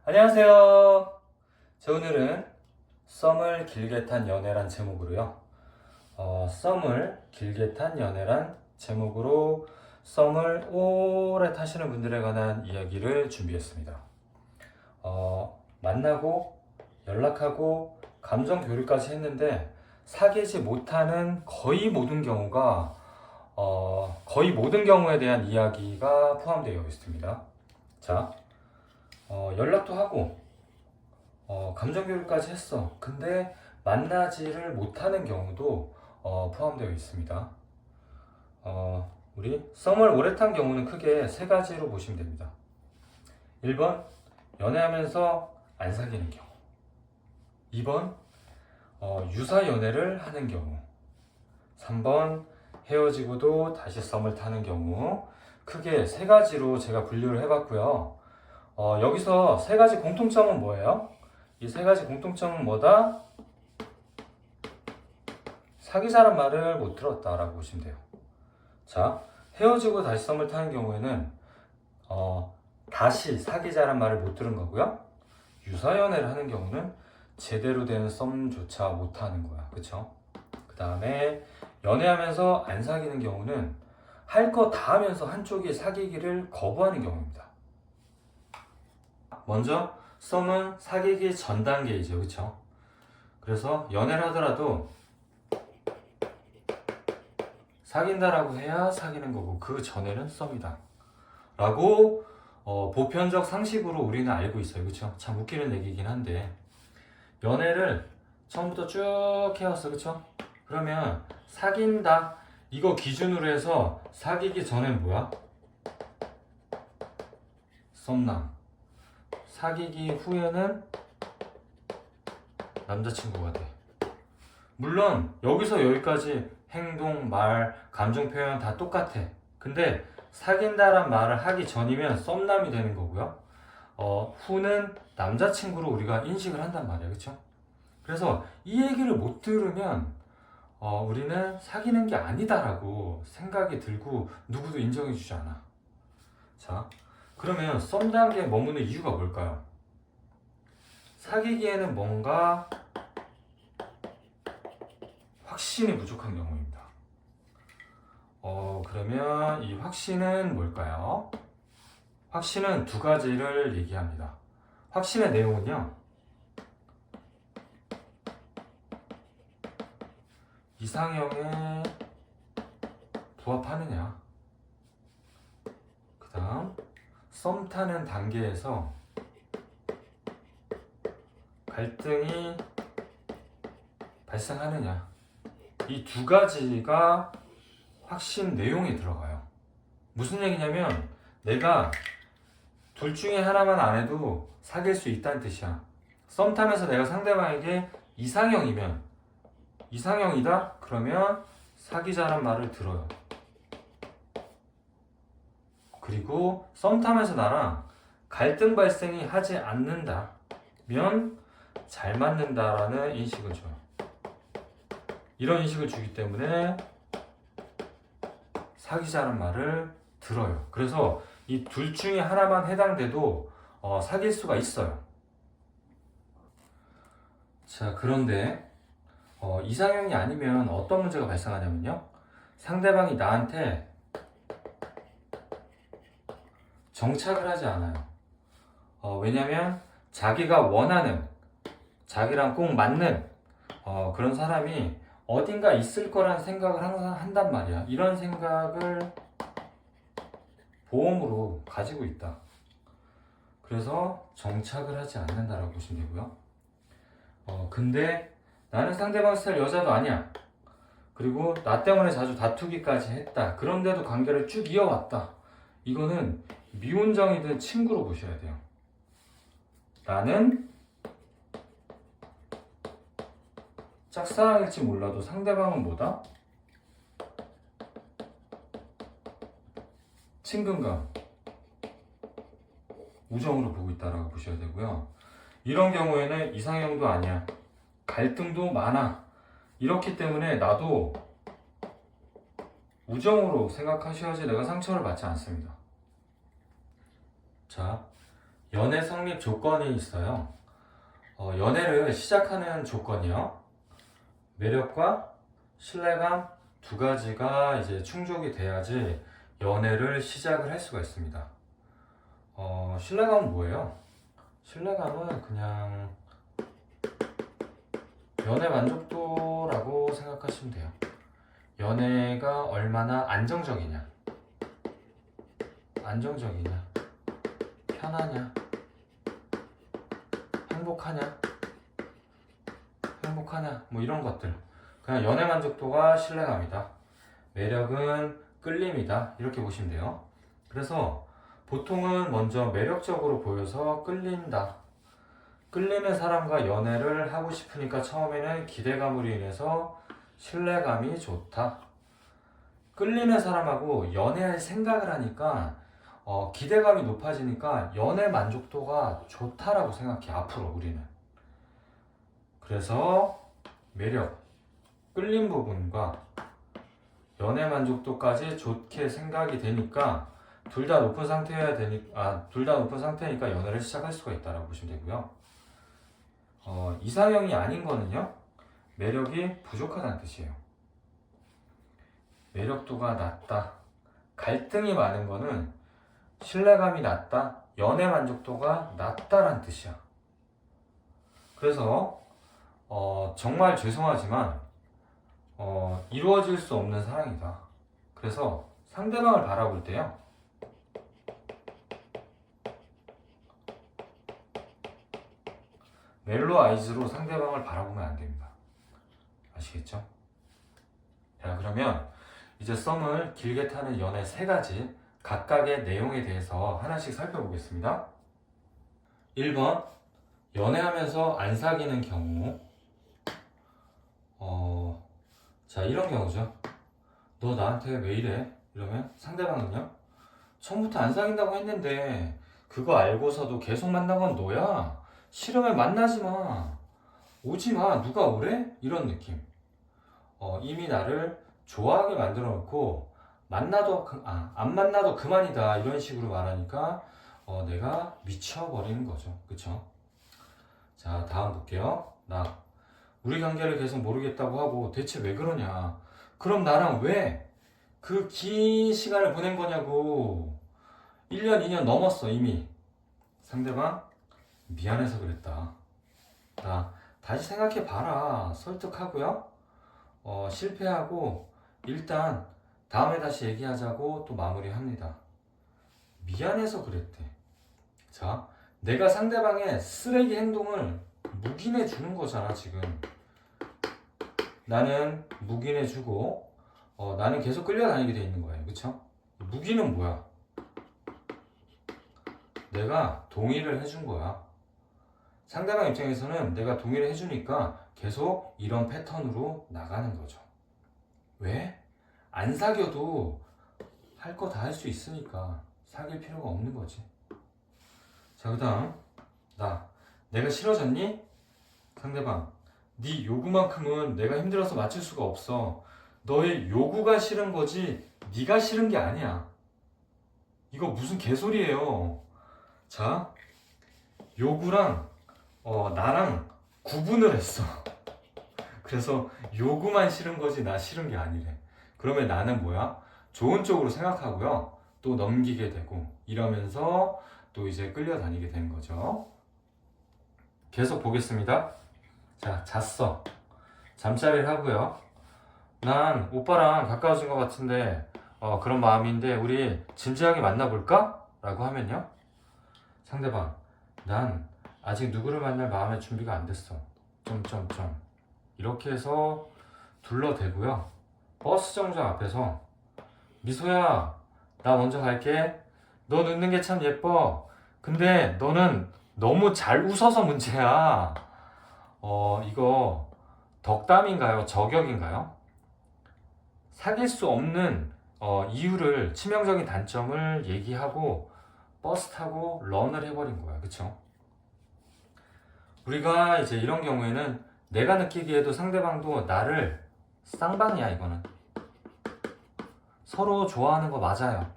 안녕하세요. 저 오늘은 썸을 길게 탄 연애란 제목으로요. 썸을 길게 탄 연애란 제목으로 썸을 오래 타시는 분들에 관한 이야기를 준비했습니다. 만나고 연락하고 감정 교류까지 했는데 사귀지 못하는 거의 모든 경우에 대한 이야기가 포함되어 있습니다. 자, 연락도 하고 감정 교류까지 했어. 근데 만나지를 못하는 경우도 포함되어 있습니다. 우리 썸을 오래 탄 경우는 크게 세 가지로 보시면 됩니다. 1번, 연애하면서 안 사귀는 경우. 2번, 유사 연애를 하는 경우. 3번, 헤어지고도 다시 썸을 타는 경우. 크게 세 가지로 제가 분류를 해봤고요. 여기서 세 가지 공통점은 뭐예요? 이 세 가지 공통점은 뭐다? 사귀자란 말을 못 들었다라고 보시면 돼요. 자, 헤어지고 다시 썸을 타는 경우에는 다시 사귀자란 말을 못 들은 거고요. 유사연애를 하는 경우는 제대로 된 썸조차 못 하는 거야. 그쵸? 그 다음에 연애하면서 안 사귀는 경우는 할 거 다 하면서 한쪽이 사귀기를 거부하는 경우입니다. 먼저 썸은 사귀기 전 단계이죠. 그쵸? 그래서 연애를 하더라도 사귄다라고 해야 사귀는 거고 그 전에는 썸이다 라고 보편적 상식으로 우리는 알고 있어요. 그쵸? 참 웃기는 얘기긴 한데 연애를 처음부터 쭉 해왔어. 그쵸? 그러면 사귄다 이거 기준으로 해서 사귀기 전엔 뭐야? 썸남. 사귀기 후에는 남자친구가 돼. 물론 여기서 여기까지 행동, 말, 감정 표현 다 똑같아. 근데 사귄다란 말을 하기 전이면 썸남이 되는 거고요. 후는 남자친구로 우리가 인식을 한단 말이야. 그쵸? 그래서 이 얘기를 못 들으면 우리는 사귀는 게 아니다라고 생각이 들고 누구도 인정해주지 않아. 자, 그러면 썸 단계에 머무는 이유가 뭘까요? 사귀기에는 뭔가 확신이 부족한 경우입니다. 그러면 이 확신은 뭘까요? 확신은 두 가지를 얘기합니다. 확신의 내용은요, 이상형에 부합하느냐, 그 다음 썸 타는 단계에서 갈등이 발생하느냐, 이 두 가지가 확신 내용에 들어가요. 무슨 얘기냐면 내가 둘 중에 하나만 안 해도 사귈 수 있다는 뜻이야. 썸 타면서 내가 상대방에게 이상형이다? 그러면 사귀자란 말을 들어요. 그리고 썸 타면서 나랑 갈등 발생이 하지 않는다면 잘 맞는다라는 인식을 줘요. 이런 인식을 주기 때문에 사귀자는 말을 들어요. 그래서 이 둘 중에 하나만 해당돼도 사귈 수가 있어요. 자, 그런데 이상형이 아니면 어떤 문제가 발생하냐면요, 상대방이 나한테 정착을 하지 않아요. 왜냐면 자기가 원하는, 자기랑 꼭 맞는 그런 사람이 어딘가 있을 거란 생각을 항상 한단 말이야. 이런 생각을 보험으로 가지고 있다. 그래서 정착을 하지 않는다라고 보시면 되고요. 근데 나는 상대방 스타일 여자도 아니야. 그리고 나 때문에 자주 다투기까지 했다. 그런데도 관계를 쭉 이어왔다. 이거는 미운정이든 친구로 보셔야 돼요. 나는 짝사랑일지 몰라도 상대방은 뭐다? 친근감, 우정으로 보고 있다라고 보셔야 되고요. 이런 경우에는 이상형도 아니야. 갈등도 많아. 이렇기 때문에 나도 우정으로 생각하셔야지 내가 상처를 받지 않습니다. 자, 연애 성립 조건이 있어요. 연애를 시작하는 조건이요. 매력과 신뢰감 두 가지가 이제 충족이 돼야지 연애를 시작을 할 수가 있습니다. 신뢰감은 뭐예요? 신뢰감은 그냥 연애 만족도라고 생각하시면 돼요. 연애가 얼마나 안정적이냐, 편하냐, 행복하냐, 뭐 이런 것들. 그냥 연애 만족도가 신뢰감이다. 매력은 끌림이다. 이렇게 보시면 돼요. 그래서 보통은 먼저 매력적으로 보여서 끌린다. 끌리는 사람과 연애를 하고 싶으니까 처음에는 기대감으로 인해서 신뢰감이 좋다. 끌리는 사람하고 연애할 생각을 하니까 기대감이 높아지니까 연애 만족도가 좋다라고 생각해. 앞으로 우리는. 그래서 매력, 끌림 부분과 연애 만족도까지 좋게 생각이 되니까 둘 다 높은 상태니까 연애를 시작할 수가 있다라고 보시면 되고요. 이상형이 아닌 거는요, 매력이 부족하다는 뜻이에요. 매력도가 낮다, 갈등이 많은 거는 신뢰감이 낮다, 연애 만족도가 낮다라는 뜻이야. 그래서 정말 죄송하지만 이루어질 수 없는 사랑이다. 그래서 상대방을 바라볼 때요, 멜로 아이즈로 상대방을 바라보면 안 됩니다. 아시겠죠? 자, 그러면 이제 썸을 길게 타는 연애 3가지 각각의 내용에 대해서 하나씩 살펴보겠습니다. 1번, 연애하면서 안 사귀는 경우. 자, 이런 경우죠. 너 나한테 왜 이래? 이러면 상대방은요, 처음부터 안 사귄다고 했는데 그거 알고서도 계속 만난 건 너야. 싫으면 만나지 마. 오지 마. 누가 오래? 이런 느낌. 이미 나를 좋아하게 만들어 놓고 안 만나도 그만이다. 이런 식으로 말하니까 내가 미쳐버리는 거죠. 그쵸? 자, 다음 볼게요. 우리 관계를 계속 모르겠다고 하고 대체 왜 그러냐. 그럼 나랑 왜 그 긴 시간을 보낸 거냐고. 1년, 2년 넘었어 이미. 상대방, 미안해서 그랬다. 다시 생각해봐라. 설득하고요. 실패하고 일단 다음에 다시 얘기하자고 또 마무리합니다. 미안해서 그랬대. 자, 내가 상대방의 쓰레기 행동을 묵인해 주는 거잖아 지금. 나는 묵인해 주고 나는 계속 끌려다니게 돼 있는 거예요. 그쵸? 묵인은 뭐야? 내가 동의를 해준 거야. 상대방 입장에서는 내가 동의를 해주니까 계속 이런 패턴으로 나가는 거죠. 왜? 안 사귀어도 할 거 다 할 수 있으니까 사귈 필요가 없는 거지. 자, 그 다음 내가 싫어졌니? 상대방, 네 요구만큼은 내가 힘들어서 맞출 수가 없어. 너의 요구가 싫은 거지 네가 싫은 게 아니야. 이거 무슨 개소리예요. 자, 요구랑 나랑 구분을 했어. 그래서 요구만 싫은 거지 나 싫은 게 아니래. 그러면 나는 뭐야? 좋은 쪽으로 생각하고요. 또 넘기게 되고 이러면서 또 이제 끌려다니게 되는 거죠. 계속 보겠습니다. 자, 잤어. 잠자리를 하고요. 난 오빠랑 가까워진 것 같은데 그런 마음인데 우리 진지하게 만나볼까? 라고 하면요, 상대방, 난 아직 누구를 만날 마음의 준비가 안 됐어. 이렇게 해서 둘러대고요. 버스 정류장 앞에서, 미소야, 나 먼저 갈게. 너 웃는 게 참 예뻐. 근데 너는 너무 잘 웃어서 문제야. 이거 덕담인가요? 저격인가요? 사귈 수 없는 이유를, 치명적인 단점을 얘기하고 버스 타고 런을 해버린 거야. 그쵸? 우리가 이제 이런 경우에는 내가 느끼기에도 상대방도 나를, 쌍방이야 이거는. 서로 좋아하는 거 맞아요.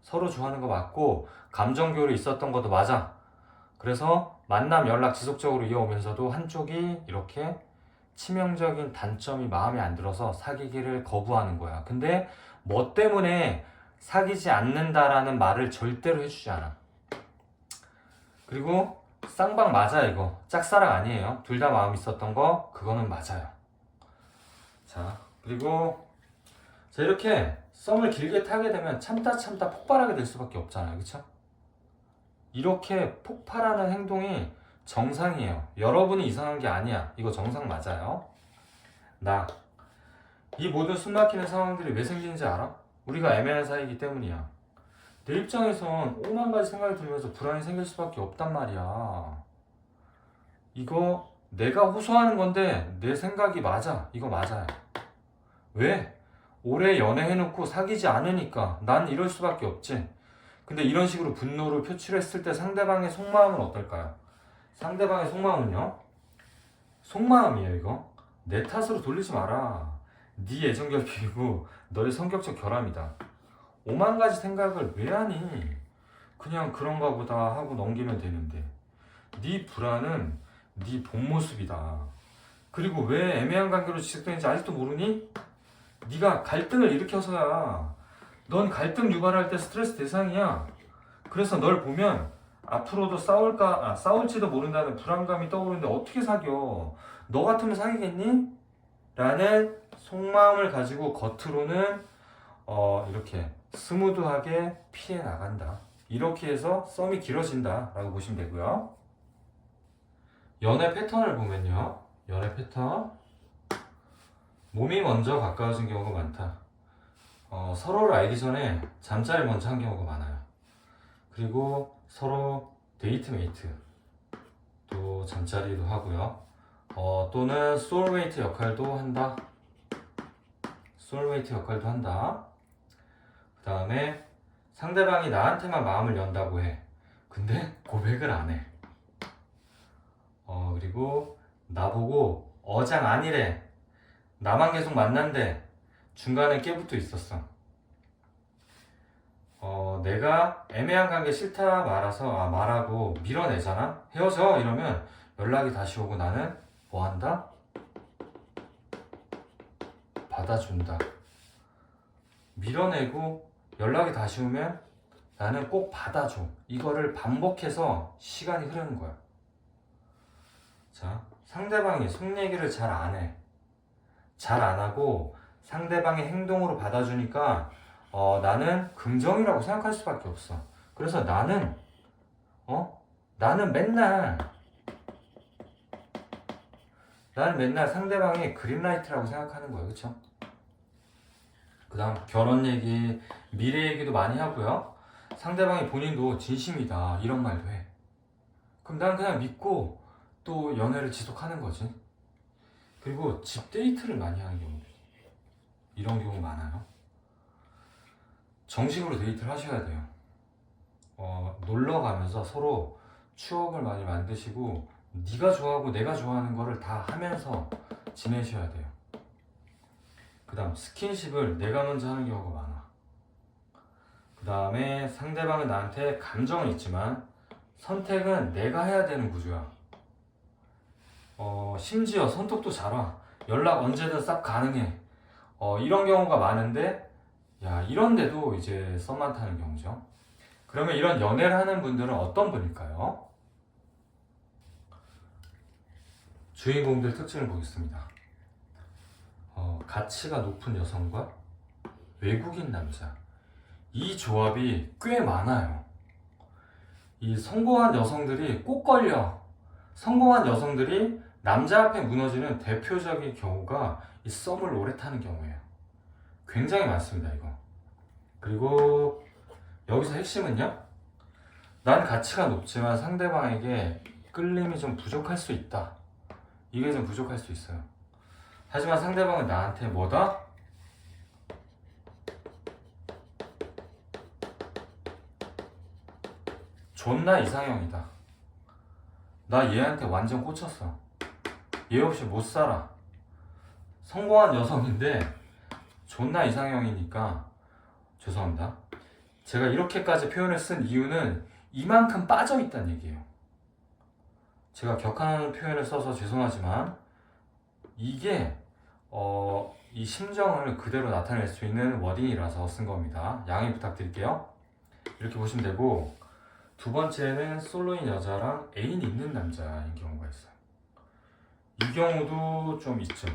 서로 좋아하는 거 맞고 감정 교류 있었던 것도 맞아. 그래서 만남 연락 지속적으로 이어오면서도 한쪽이 이렇게 치명적인 단점이 마음에 안 들어서 사귀기를 거부하는 거야. 근데 뭐 때문에 사귀지 않는다라는 말을 절대로 해주지 않아. 그리고 쌍방 맞아. 이거 짝사랑 아니에요. 둘 다 마음 있었던 거 그거는 맞아요. 자, 그리고 자, 이렇게 썸을 길게 타게 되면 참다 폭발하게 될 수밖에 없잖아요. 그쵸? 이렇게 폭발하는 행동이 정상이에요. 여러분이 이상한 게 아니야. 이거 정상 맞아요. 이 모든 숨막히는 상황들이 왜 생기는지 알아? 우리가 애매한 사이이기 때문이야. 내 입장에선 오만 가지 생각이 들면서 불안이 생길 수밖에 없단 말이야. 이거 내가 호소하는 건데 내 생각이 맞아. 이거 맞아요. 왜? 오래 연애해놓고 사귀지 않으니까 난 이럴 수밖에 없지. 근데 이런 식으로 분노를 표출했을 때 상대방의 속마음은 어떨까요? 상대방의 속마음은요? 속마음이에요. 이거 내 탓으로 돌리지 마라. 네 애정 결핍이고 너의 성격적 결함이다. 오만 가지 생각을 왜 하니? 그냥 그런가 보다 하고 넘기면 되는데 네 불안은 네 본 모습이다. 그리고 왜 애매한 관계로 지속되는지 아직도 모르니? 네가 갈등을 일으켜서야. 넌 갈등 유발할 때 스트레스 대상이야. 그래서 널 보면 앞으로도 싸울지도 모른다는 불안감이 떠오르는데 어떻게 사겨? 너 같으면 사귀겠니? 라는 속마음을 가지고 겉으로는 이렇게 스무드하게 피해 나간다. 이렇게 해서 썸이 길어진다 라고 보시면 되고요. 연애 패턴을 보면요. 연애 패턴 몸이 먼저 가까워진 경우가 많다. 서로를 알기 전에 잠자리 먼저 한 경우가 많아요. 그리고 서로 데이트메이트 또 잠자리도 하고요. 또는 소울메이트 역할도 한다. 소울메이트 역할도 한다. 그 다음에 상대방이 나한테만 마음을 연다고 해. 근데 고백을 안 해. 그리고 나보고 어장 아니래. 나만 계속 만난대. 중간에 깨부터 있었어. 내가 애매한 관계 싫다 말하고 밀어내잖아. 헤어져 이러면 연락이 다시 오고 나는 뭐 한다? 받아준다. 밀어내고 연락이 다시 오면 나는 꼭 받아줘. 이거를 반복해서 시간이 흐르는 거야. 자, 상대방이 속 얘기를 잘 안 해. 잘 안 하고 상대방의 행동으로 받아주니까 나는 긍정이라고 생각할 수밖에 없어. 그래서 나는 맨날 상대방이 그린라이트라고 생각하는 거예요. 그쵸? 그 다음 결혼 얘기, 미래 얘기도 많이 하고요. 상대방이 본인도 진심이다 이런 말도 해. 그럼 난 그냥 믿고 또 연애를 지속하는 거지. 그리고 집 데이트를 많이 하는 경우, 이런 경우 많아요. 정식으로 데이트를 하셔야 돼요. 놀러 가면서 서로 추억을 많이 만드시고 네가 좋아하고 내가 좋아하는 거를 다 하면서 지내셔야 돼요. 그 다음 스킨십을 내가 먼저 하는 경우가 많아. 그 다음에 상대방은 나한테 감정은 있지만 선택은 내가 해야 되는 구조야. 심지어 손톱도 잘 와. 연락 언제든 싹 가능해. 이런 경우가 많은데 이런데도 이제 썸만 타는 경우죠. 그러면 이런 연애를 하는 분들은 어떤 분일까요? 주인공들 특징을 보겠습니다. 가치가 높은 여성과 외국인 남자. 이 조합이 꽤 많아요. 이 성공한 여성들이 꼭 걸려. 성공한 여성들이 남자 앞에 무너지는 대표적인 경우가 이 썸을 오래 타는 경우예요. 굉장히 많습니다, 이거. 그리고 여기서 핵심은요. 난 가치가 높지만 상대방에게 끌림이 좀 부족할 수 있다. 이게 좀 부족할 수 있어요. 하지만 상대방은 나한테 뭐다? 존나 이상형이다. 나 얘한테 완전 꽂혔어. 얘 없이 못 살아. 성공한 여성인데 존나 이상형이니까 죄송합니다. 제가 이렇게까지 표현을 쓴 이유는 이만큼 빠져있다는 얘기예요. 제가 격한 표현을 써서 죄송하지만 이게 이 심정을 그대로 나타낼 수 있는 워딩이라서 쓴 겁니다. 양해 부탁드릴게요. 이렇게 보시면 되고, 두 번째는 솔로인 여자랑 애인 있는 남자인 경우가 있어요. 이 경우도 좀 있죠.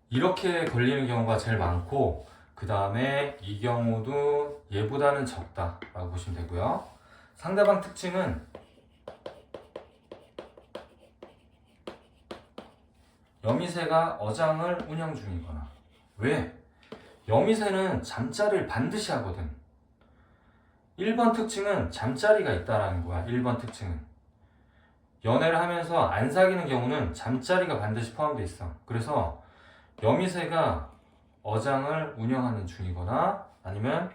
이렇게 걸리는 경우가 제일 많고, 그 다음에 이 경우도 얘보다는 적다 라고 보시면 되고요. 상대방 특징은 여미새가 어장을 운영 중이거나. 왜? 여미새는 잠자리를 반드시 하거든. 1번 특징은 잠자리가 있다라는 거야. 1번 특징은 연애를 하면서 안 사귀는 경우는 잠자리가 반드시 포함되어 있어. 그래서 여미새가 어장을 운영하는 중이거나 아니면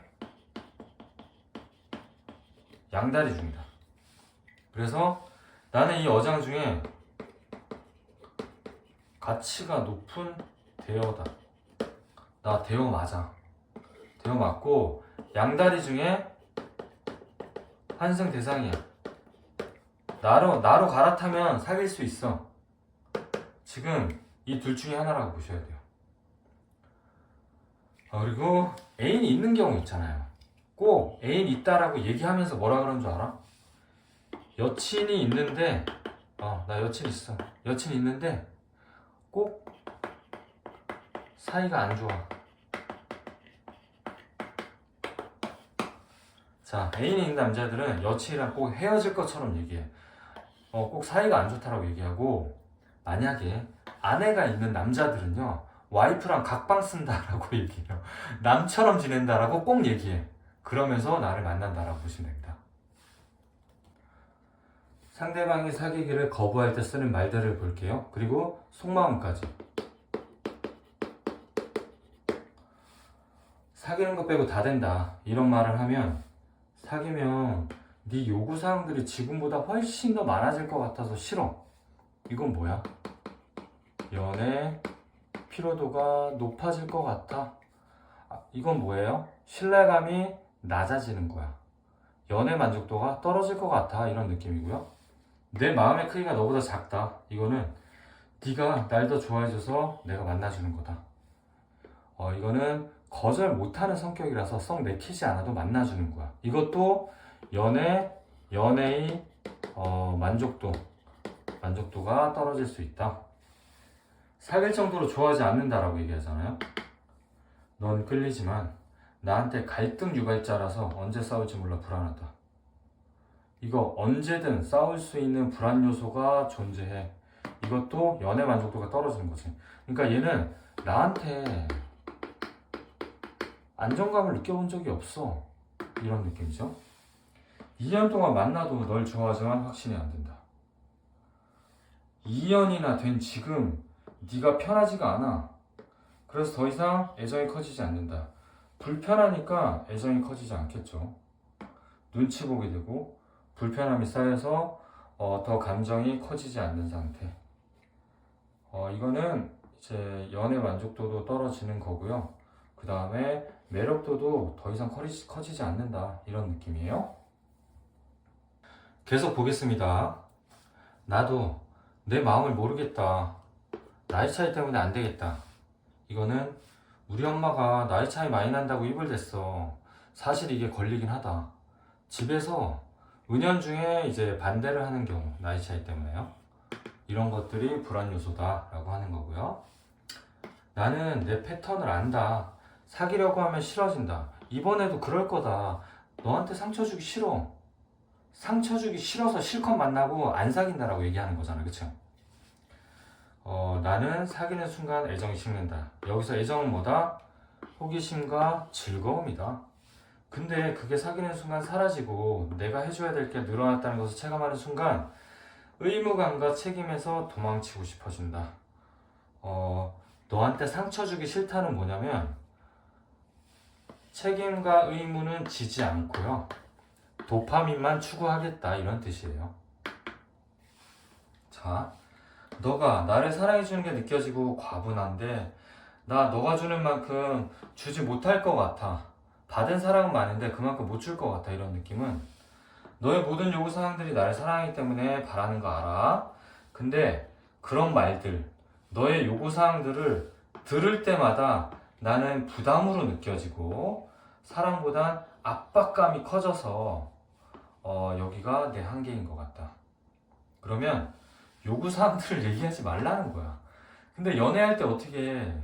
양다리 중이다. 그래서 나는 이 어장 중에 가치가 높은 대어다. 나 대어 맞아. 대어 맞고 양다리 중에 환승 대상이야. 나로 갈아타면 사귈 수 있어. 지금 이 둘 중에 하나라고 보셔야 돼요. 그리고 애인이 있는 경우 있잖아요. 꼭 애인 있다라고 얘기하면서 뭐라 그러는 줄 알아? 여친이 있는데 나 여친 있어. 여친 있는데 꼭 사이가 안 좋아. 자, 애인이 있는 남자들은 여친이랑 꼭 헤어질 것처럼 얘기해. 꼭 사이가 안 좋다라고 얘기하고, 만약에 아내가 있는 남자들은요, 와이프랑 각방 쓴다라고 얘기해요. 남처럼 지낸다라고 꼭 얘기해. 그러면서 나를 만난다라고 보시면 됩니다. 상대방이 사귀기를 거부할 때 쓰는 말들을 볼게요. 그리고 속마음까지. 사귀는 거 빼고 다 된다 이런 말을 하면, 사귀면 네 요구사항들이 지금보다 훨씬 더 많아질 것 같아서 싫어. 이건 뭐야? 연애 피로도가 높아질 것 같아. 이건 뭐예요? 신뢰감이 낮아지는 거야. 연애 만족도가 떨어질 것 같아. 이런 느낌이고요. 내 마음의 크기가 너보다 작다. 이거는 네가 날 더 좋아해줘서 내가 만나주는 거다. 이거는 거절 못하는 성격이라서 썩 내키지 않아도 만나주는 거야. 이것도 연애의 만족도가 떨어질 수 있다. 사귈 정도로 좋아하지 않는다라고 얘기하잖아요. 넌 끌리지만 나한테 갈등 유발자라서 언제 싸울지 몰라 불안하다. 이거 언제든 싸울 수 있는 불안 요소가 존재해. 이것도 연애 만족도가 떨어지는 거지. 그러니까 얘는 나한테 안정감을 느껴본 적이 없어. 이런 느낌이죠. 2년 동안 만나도 널 좋아하지만 확신이 안 된다. 2년이나 된 지금 네가 편하지가 않아. 그래서 더 이상 애정이 커지지 않는다. 불편하니까 애정이 커지지 않겠죠. 눈치 보게 되고 불편함이 쌓여서 더 감정이 커지지 않는 상태. 이거는 이제 연애 만족도도 떨어지는 거고요. 그 다음에 매력도도 더 이상 커지지 않는다. 이런 느낌이에요. 계속 보겠습니다. 나도 내 마음을 모르겠다. 나이 차이 때문에 안 되겠다. 이거는 우리 엄마가 나이 차이 많이 난다고 이불댔어. 사실 이게 걸리긴 하다. 집에서 은연중에 이제 반대를 하는 경우, 나이 차이 때문에요. 이런 것들이 불안 요소다라고 하는 거고요. 나는 내 패턴을 안다. 사귀려고 하면 싫어진다. 이번에도 그럴 거다. 너한테 상처 주기 싫어. 상처 주기 싫어서 실컷 만나고 안 사귄다라고 얘기하는 거잖아. 그쵸? 나는 사귀는 순간 애정이 식는다. 여기서 애정은 뭐다? 호기심과 즐거움이다. 근데 그게 사귀는 순간 사라지고 내가 해줘야 될 게 늘어났다는 것을 체감하는 순간 의무감과 책임에서 도망치고 싶어진다. 너한테 상처 주기 싫다는 뭐냐면 책임과 의무는 지지 않고요. 도파민만 추구하겠다 이런 뜻이에요. 자, 너가 나를 사랑해주는 게 느껴지고 과분한데 나 너가 주는 만큼 주지 못할 것 같아. 받은 사랑은 많은데 그만큼 못 줄 것 같아. 이런 느낌은 너의 모든 요구사항들이 나를 사랑하기 때문에 바라는 거 알아. 근데 그런 말들, 너의 요구사항들을 들을 때마다 나는 부담으로 느껴지고 사랑보단 압박감이 커져서 여기가 내 한계인 것 같다. 그러면 요구사항들을 얘기하지 말라는 거야. 근데 연애할 때 어떻게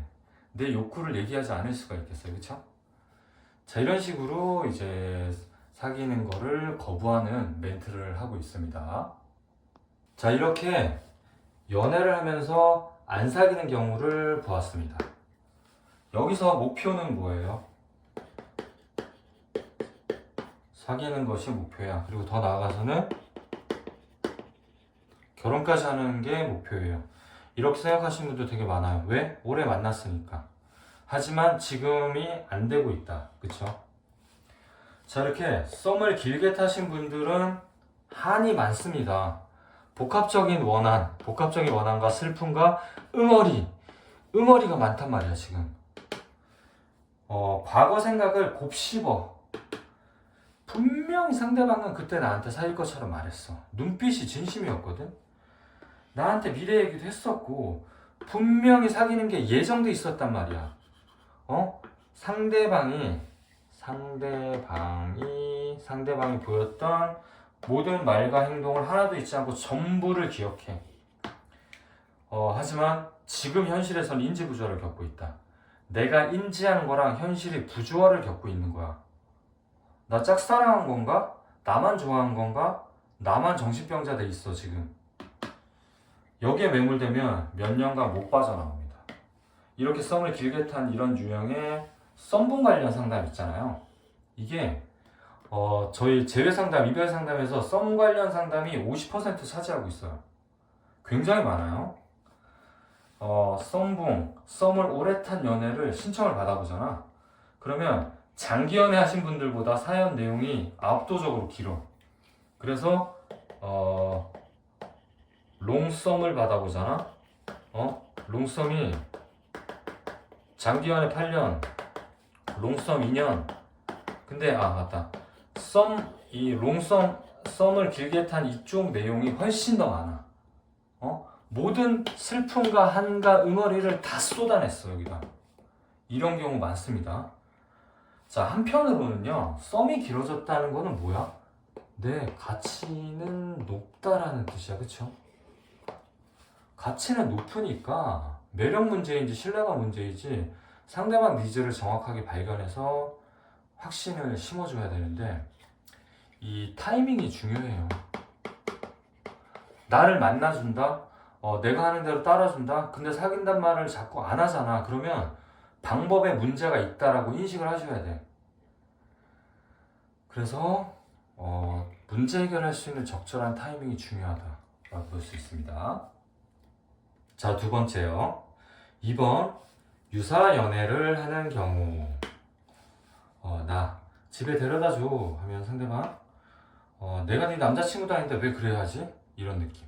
내 욕구를 얘기하지 않을 수가 있겠어요, 그쵸? 자, 이런 식으로 이제 사귀는 거를 거부하는 멘트를 하고 있습니다. 자, 이렇게 연애를 하면서 안 사귀는 경우를 보았습니다. 여기서 목표는 뭐예요? 사귀는 것이 목표야. 그리고 더 나아가서는 결혼까지 하는 게 목표예요. 이렇게 생각하시는 분도 되게 많아요. 왜? 오래 만났으니까. 하지만 지금이 안 되고 있다. 그쵸? 자, 이렇게 썸을 길게 타신 분들은 한이 많습니다. 복합적인 원한과 슬픔과 응어리가 많단 말이야, 지금. 과거 생각을 곱씹어. 분명히 상대방은 그때 나한테 사귈 것처럼 말했어. 눈빛이 진심이었거든. 나한테 미래 얘기도 했었고, 분명히 사귀는 게 예정돼 있었단 말이야. 상대방이 보였던 모든 말과 행동을 하나도 잊지 않고 전부를 기억해. 하지만 지금 현실에선 인지 부조화를 겪고 있다. 내가 인지하는 거랑 현실이 부조화를 겪고 있는 거야. 나 짝사랑한 건가? 나만 좋아한 건가? 나만 정신병자 돼 있어 지금. 여기에 매몰되면 몇 년간 못 빠져나옵니다. 이렇게 썸을 길게 탄 이런 유형의 썸분 관련 상담 있잖아요. 이게 저희 재회 상담, 이별 상담에서 썸 관련 상담이 50% 차지하고 있어요. 굉장히 많아요. 썸을 오래 탄 연애를 신청을 받아보잖아. 그러면 장기 연애 하신 분들보다 사연 내용이 압도적으로 길어. 그래서 롱썸을 받아보잖아. 롱썸이 장기 연애 8년, 롱썸 2년. 근데 맞다. 썸을 길게 탄 이쪽 내용이 훨씬 더 많아. 모든 슬픔과 한과 응어리를 다 쏟아냈어, 여기가. 이런 경우 많습니다. 자, 한편으로는요, 썸이 길어졌다는 거는 뭐야? 내 가치는 높다라는 뜻이야, 그쵸? 가치는 높으니까 매력 문제인지 신뢰가 문제인지 상대방 니즈를 정확하게 발견해서 확신을 심어줘야 되는데 이 타이밍이 중요해요. 나를 만나준다? 내가 하는 대로 따라준다? 근데 사귄단 말을 자꾸 안 하잖아. 그러면 방법에 문제가 있다라고 인식을 하셔야 돼. 그래서 문제 해결할 수 있는 적절한 타이밍이 중요하다라고 볼 수 있습니다. 자, 두 번째요. 2번 유사 연애를 하는 경우. 나 집에 데려다줘 하면 상대방 내가 네 남자친구도 아닌데 왜 그래야 하지? 이런 느낌.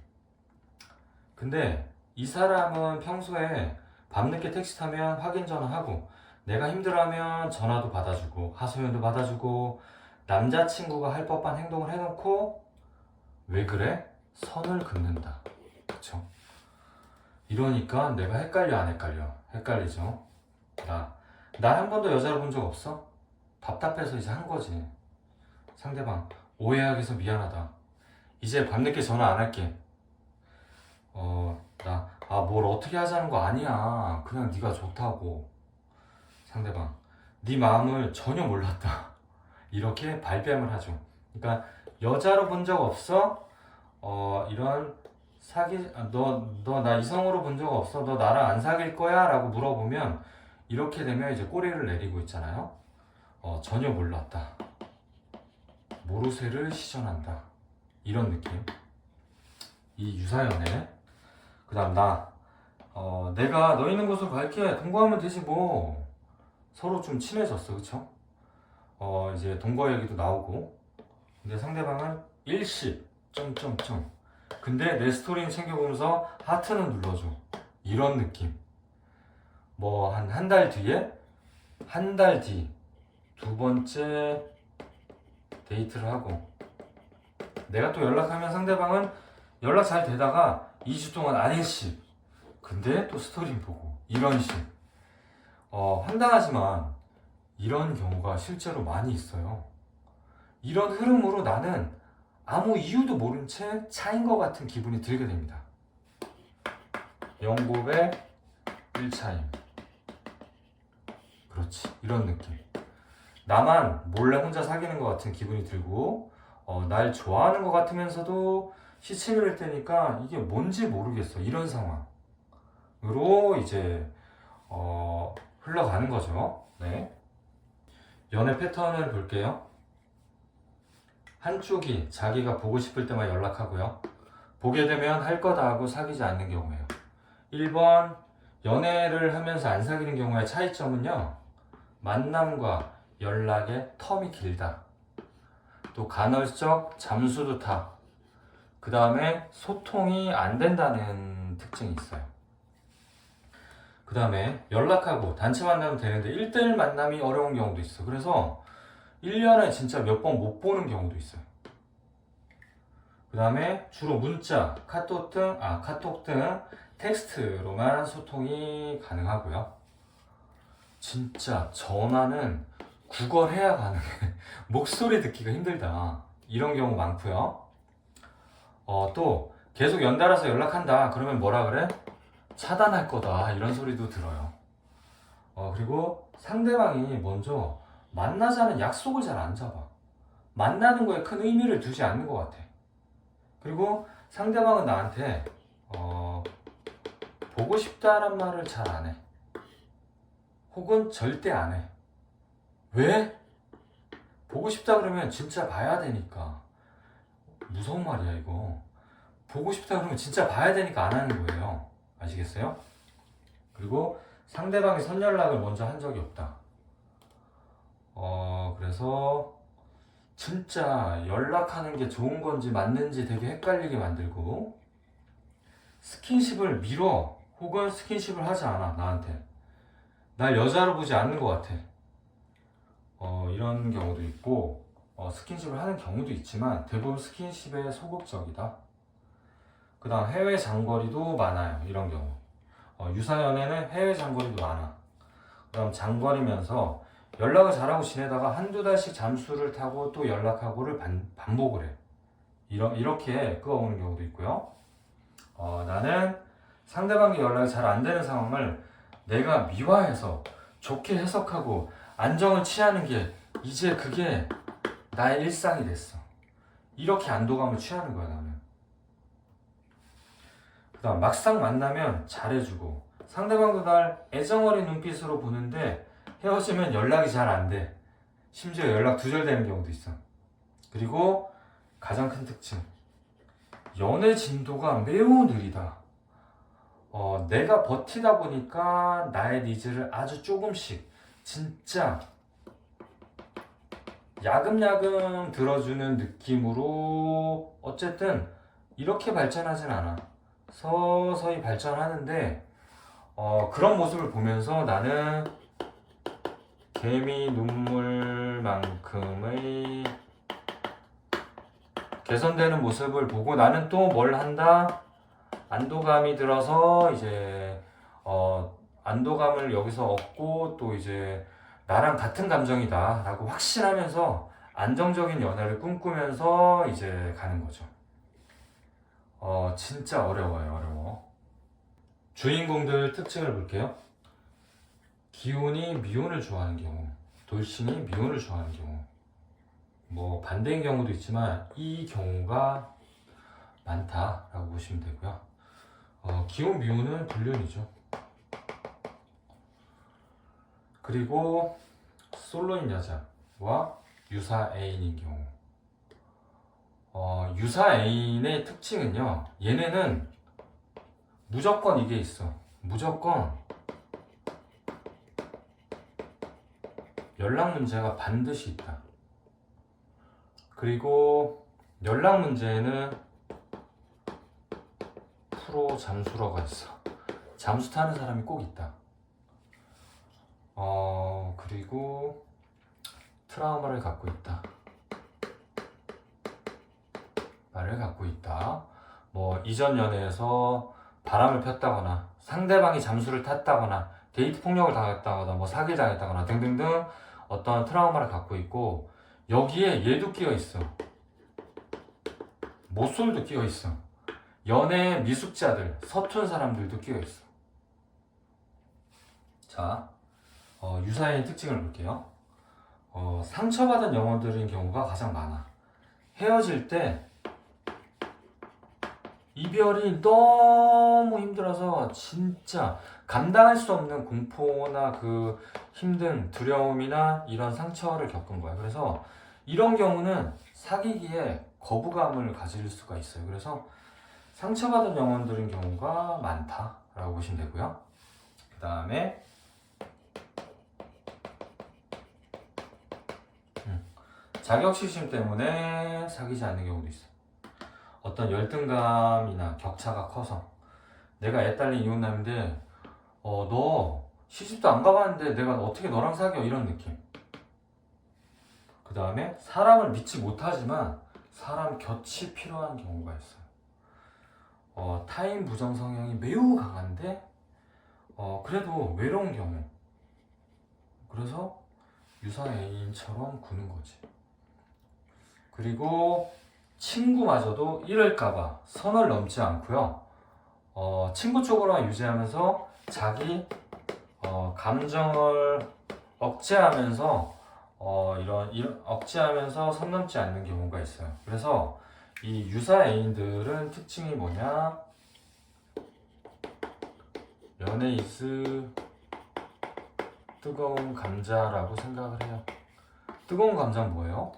근데 이 사람은 평소에 밤늦게 택시 타면 확인 전화하고 내가 힘들어하면 전화도 받아주고 하소연도 받아주고 남자친구가 할 법한 행동을 해놓고 왜 그래? 선을 긋는다. 그쵸? 이러니까 내가 헷갈려 안 헷갈려? 헷갈리죠? 날 한 번도 여자로 본 적 없어? 답답해서 이제 한 거지. 상대방 오해하게 해서 미안하다. 이제 밤늦게 전화 안 할게. 뭘 어떻게 하자는 거 아니야. 그냥 네가 좋다고. 상대방 네 마음을 전혀 몰랐다. 이렇게 발뺌을 하죠. 그러니까 여자로 본 적 없어? 이런 너 나 이성으로 본 적 없어? 너 나랑 안 사귈 거야? 라고 물어보면 이렇게 되면 이제 꼬리를 내리고 있잖아요. 전혀 몰랐다. 모르쇠를 시전한다. 이런 느낌. 이 유사연애. 그 다음 내가 너 있는 곳으로 갈게. 동거하면 되지 뭐. 서로 좀 친해졌어. 그쵸? 이제 동거 얘기도 나오고. 근데 상대방은 일십 점점점. 근데 내 스토리는 챙겨보면서 하트는 눌러줘. 이런 느낌. 뭐 한 달 뒤에 한 달 뒤 두 번째 데이트를 하고 내가 또 연락하면 상대방은 연락 잘 되다가 2주 동안 안 했지. 근데 또 스토리 보고 이런 식. 황당하지만 이런 경우가 실제로 많이 있어요. 이런 흐름으로 나는 아무 이유도 모른 채 차인 것 같은 기분이 들게 됩니다. 0고백 1차임. 그렇지, 이런 느낌. 나만 몰래 혼자 사귀는 것 같은 기분이 들고 날 좋아하는 것 같으면서도 시치미를 떼니까 이게 뭔지 모르겠어. 이런 상황으로 이제 흘러가는 거죠. 네. 연애 패턴을 볼게요. 한쪽이 자기가 보고 싶을 때만 연락하고요. 보게 되면 할 거 다 하고 사귀지 않는 경우예요. 1번, 연애를 하면서 안 사귀는 경우의 차이점은요. 만남과 연락의 텀이 길다. 또 간헐적 잠수도 타. 그 다음에 소통이 안 된다는 특징이 있어요. 그 다음에 연락하고 단체 만나면 되는데 1대1 만남이 어려운 경우도 있어. 그래서 1년에 진짜 몇 번 못 보는 경우도 있어요. 그 다음에 주로 문자, 카톡 등 텍스트로만 소통이 가능하고요. 진짜 전화는 구걸해야 가능해. 목소리 듣기가 힘들다. 이런 경우 많고요. 또 계속 연달아서 연락한다. 그러면 뭐라 그래? 차단할 거다. 이런 소리도 들어요. 그리고 상대방이 먼저 만나자는 약속을 잘 안 잡아. 만나는 거에 큰 의미를 두지 않는 것 같아. 그리고 상대방은 나한테 보고 싶다란 말을 잘 안 해. 혹은 절대 안 해. 왜? 보고 싶다 그러면 진짜 봐야 되니까. 무서운 말이야 이거. 보고 싶다 그러면 진짜 봐야 되니까 안 하는 거예요. 아시겠어요? 그리고 상대방이 선연락을 먼저 한 적이 없다. 그래서 진짜 연락하는 게 좋은 건지 맞는지 되게 헷갈리게 만들고 스킨십을 미뤄. 혹은 스킨십을 하지 않아. 나한테 날 여자로 보지 않는 것 같아. 이런 경우도 있고 스킨십을 하는 경우도 있지만 대부분 스킨십에 소극적이다. 그 다음 해외 장거리도 많아요. 이런 경우 유사연애는 해외 장거리도 많아. 그 다음 장거리면서 연락을 잘하고 지내다가 한두 달씩 잠수를 타고 또 연락하고를 반복을 해. 이렇게 끌어오는 경우도 있고요. 나는 상대방과 연락이 잘 안 되는 상황을 내가 미화해서 좋게 해석하고 안정을 취하는 게 이제 그게 나의 일상이 됐어. 이렇게 안도감을 취하는 거야 나는. 그 다음 막상 만나면 잘해주고 상대방도 날 애정어린 눈빛으로 보는데 헤어지면 연락이 잘 안 돼. 심지어 연락 두절되는 경우도 있어. 그리고 가장 큰 특징, 연애 진도가 매우 느리다. 내가 버티다 보니까 나의 니즈를 아주 조금씩 진짜 야금야금 들어주는 느낌으로 어쨌든 이렇게 발전하진 않아. 서서히 발전하는데 그런 모습을 보면서 나는 개미 눈물만큼의 개선되는 모습을 보고 나는 또 뭘 한다? 안도감이 들어서 이제 안도감을 여기서 얻고 또 이제 나랑 같은 감정이다 라고 확신하면서 안정적인 연애를 꿈꾸면서 이제 가는 거죠. 진짜 어려워요. 주인공들 특징을 볼게요. 기혼이 미혼을 좋아하는 경우, 돌싱이 미혼을 좋아하는 경우, 뭐 반대인 경우도 있지만 이 경우가 많다라고 보시면 되고요. 기혼 미혼은 불륜이죠. 그리고 솔로인 여자와 유사 애인인 경우. 유사 애인의 특징은요. 얘네는 무조건 이게 있어. 무조건 연락 문제가 반드시 있다. 그리고 연락 문제에는 프로 잠수러가 있어. 잠수 타는 사람이 꼭 있다. 그리고 트라우마를 갖고 있다. 말을 갖고 있다. 뭐 이전 연애에서 바람을 폈다거나 상대방이 잠수를 탔다거나 데이트 폭력을 당했다거나 뭐 사기를 당했다거나 등등등 어떤 트라우마를 갖고 있고, 여기에 얘도 끼어 있어. 모쏠도 끼어 있어. 연애 미숙자들, 서툰 사람들도 끼어 있어. 자, 유사인 특징을 볼게요. 상처받은 영혼들인 경우가 가장 많아. 헤어질 때 이별이 너무 힘들어서 진짜 감당할 수 없는 공포나 그 힘든 두려움이나 이런 상처를 겪은 거야. 그래서 이런 경우는 사귀기에 거부감을 가질 수가 있어요. 그래서 상처받은 영혼들인 경우가 많다라고 보시면 되고요. 그 다음에 자격지심 때문에 사귀지 않는 경우도 있어. 어떤 열등감이나 격차가 커서 내가 애 딸린 이혼남인데 너 시집도 안 가봤는데 내가 어떻게 너랑 사귀어, 이런 느낌. 그 다음에 사람을 믿지 못하지만 사람 곁이 필요한 경우가 있어요. 타인 부정 성향이 매우 강한데 그래도 외로운 경우. 그래서 유사 애인처럼 구는 거지. 그리고 친구마저도 이럴까봐 선을 넘지 않고요. 친구 쪽으로만 유지하면서 자기 감정을 억제하면서 이런 억제하면서 선 넘지 않는 경우가 있어요. 그래서 이 유사 애인들은 특징이 뭐냐? 연애이스 뜨거운 감자라고 생각을 해요. 뜨거운 감자는 뭐예요?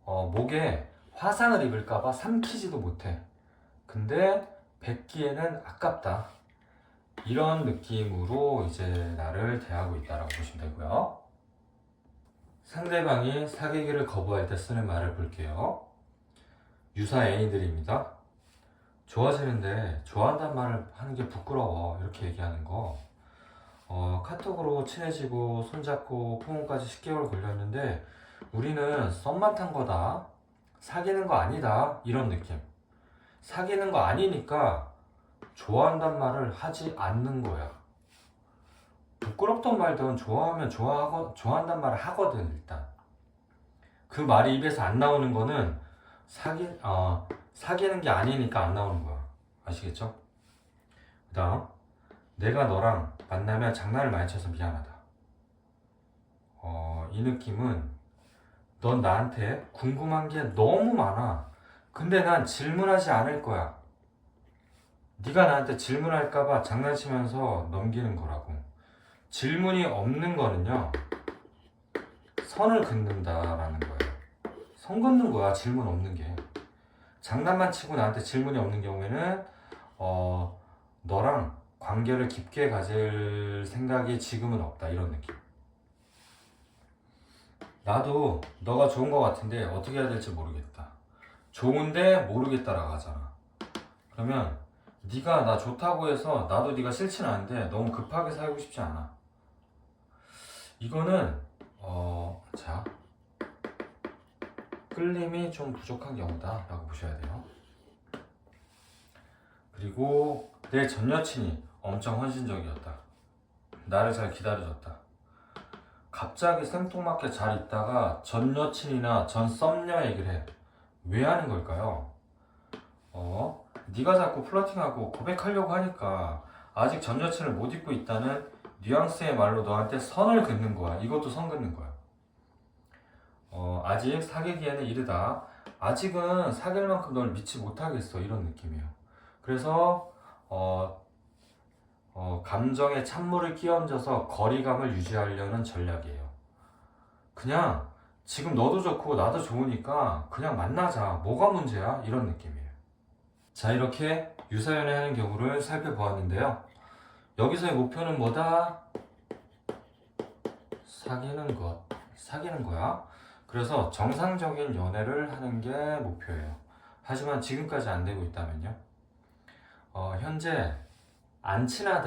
목에 화상을 입을까봐 삼키지도 못해. 근데 뱉기에는 아깝다. 이런 느낌으로 이제 나를 대하고 있다라고 보시면 되고요. 상대방이 사귀기를 거부할 때 쓰는 말을 볼게요. 유사 애인들입니다. 좋아지는데 좋아한다는 말을 하는 게 부끄러워, 이렇게 얘기하는 거. 카톡으로 친해지고 손잡고 포옹까지 10개월 걸렸는데 우리는 썸만 탄 거다, 사귀는 거 아니다, 이런 느낌. 사귀는 거 아니니까 좋아한단 말을 하지 않는 거야. 부끄럽던 말든 좋아하면 좋아한단 말을 하거든. 일단 그 말이 입에서 안 나오는 거는 사귀는 게 아니니까 안 나오는 거야. 아시겠죠? 그 다음, 내가 너랑 만나면 장난을 많이 쳐서 미안하다. 이 느낌은 넌 나한테 궁금한 게 너무 많아. 근데 난 질문하지 않을 거야. 네가 나한테 질문할까봐 장난치면서 넘기는 거라고. 질문이 없는 거는요, 선을 긋는다라는 거예요. 선 긋는 거야, 질문 없는 게. 장난만 치고 나한테 질문이 없는 경우에는 너랑 관계를 깊게 가질 생각이 지금은 없다, 이런 느낌. 나도 너가 좋은 거 같은데 어떻게 해야 될지 모르겠다. 좋은데 모르겠다라고 하잖아. 그러면 네가 나 좋다고 해서 나도 네가 싫진 않은데 너무 급하게 살고 싶지 않아. 이거는 자, 끌림이 좀 부족한 경우다 라고 보셔야 돼요. 그리고 내 전 여친이 엄청 헌신적이었다. 나를 잘 기다려줬다. 갑자기 생뚱맞게 잘 있다가 전 여친이나 전 썸녀 얘기를 해. 왜 하는 걸까요? 네가 자꾸 플러팅하고 고백하려고 하니까 아직 전 여친을 못 잊고 있다는 뉘앙스의 말로 너한테 선을 긋는 거야. 이것도 선 긋는 거야. 아직 사귀기에는 이르다. 아직은 사귈 만큼 널 믿지 못하겠어, 이런 느낌이에요. 그래서 감정에 찬물을 끼얹어서 거리감을 유지하려는 전략이에요. 그냥 지금 너도 좋고 나도 좋으니까 그냥 만나자, 뭐가 문제야, 이런 느낌이에요. 자, 이렇게 유사연애하는 경우를 살펴보았는데요. 여기서의 목표는 뭐다? 사귀는 거야. 그래서 정상적인 연애를 하는 게 목표예요. 하지만 지금까지 안 되고 있다면요? 현재 안 친한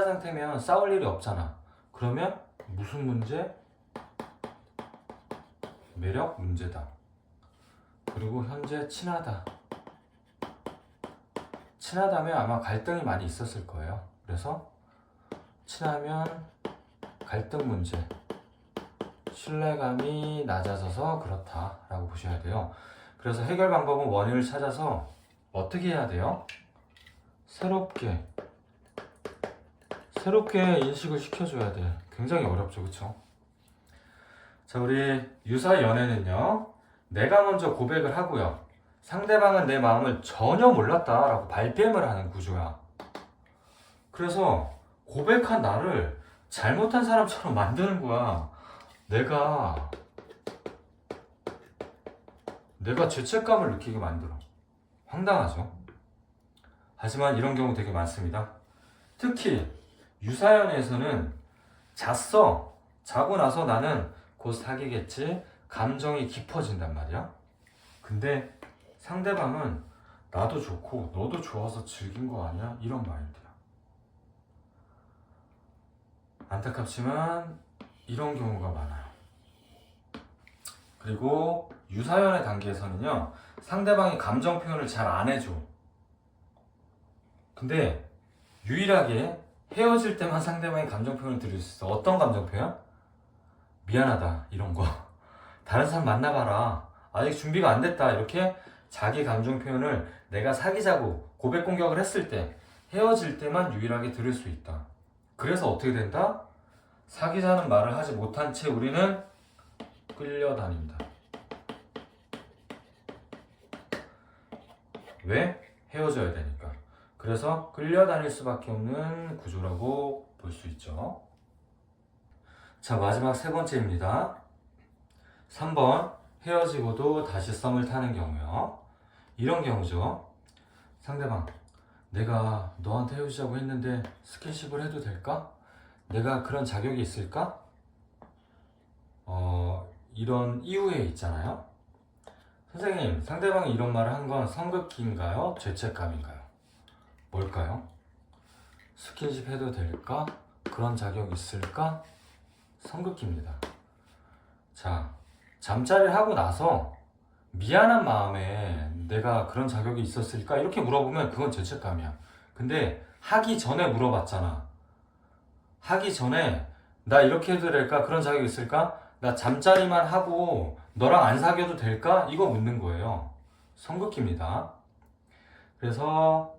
상태면 싸울 일이 없잖아. 그러면 무슨 문제? 매력 문제다. 그리고 현재 친하다. 친하다면 아마 갈등이 많이 있었을 거예요. 그래서 친하면 갈등 문제, 신뢰감이 낮아져서 그렇다라고 보셔야 돼요. 그래서 해결 방법은 원인을 찾아서 어떻게 해야 돼요? 새롭게 인식을 시켜줘야 돼. 굉장히 어렵죠, 그쵸? 자, 우리 유사 연애는요, 내가 먼저 고백을 하고요, 상대방은 내 마음을 전혀 몰랐다라고 발뺌을 하는 구조야. 그래서 고백한 나를 잘못한 사람처럼 만드는 거야. 내가 죄책감을 느끼게 만들어. 황당하죠? 하지만 이런 경우 되게 많습니다. 특히 유사연애에서는 자고 나서 나는 곧 사귀겠지, 감정이 깊어진단 말이야. 근데 상대방은 나도 좋고 너도 좋아서 즐긴 거 아니야? 이런 마인드야. 안타깝지만 이런 경우가 많아요. 그리고 유사연애 단계에서는요, 상대방이 감정 표현을 잘 안 해줘. 근데 유일하게 헤어질 때만 상대방의 감정 표현을 들을 수 있어. 어떤 감정 표현? 미안하다, 이런 거. 다른 사람 만나봐라, 아직 준비가 안 됐다, 이렇게 자기 감정 표현을 내가 사귀자고 고백 공격을 했을 때, 헤어질 때만 유일하게 들을 수 있다. 그래서 어떻게 된다? 사귀자는 말을 하지 못한 채 우리는 끌려다닌다. 왜? 헤어져야 되니까. 그래서 끌려다닐 수밖에 없는 구조라고 볼 수 있죠. 자, 마지막 세 번째입니다. 3번, 헤어지고도 다시 썸을 타는 경우요. 이런 경우죠. 상대방, 내가 너한테 헤어지자고 했는데 스킨십을 해도 될까? 내가 그런 자격이 있을까? 이런 이유에 있잖아요. 선생님, 상대방이 이런 말을 한 건 성급기인가요? 죄책감인가요? 뭘까요? 스킨십 해도 될까? 그런 자격 있을까? 성급기입니다. 자, 잠자리를 하고 나서 미안한 마음에 내가 그런 자격이 있었을까? 이렇게 물어보면 그건 죄책감이야. 근데 하기 전에 물어봤잖아. 하기 전에 나 이렇게 해도 될까? 그런 자격이 있을까? 나 잠자리만 하고 너랑 안 사귀어도 될까? 이거 묻는 거예요. 성급기입니다. 그래서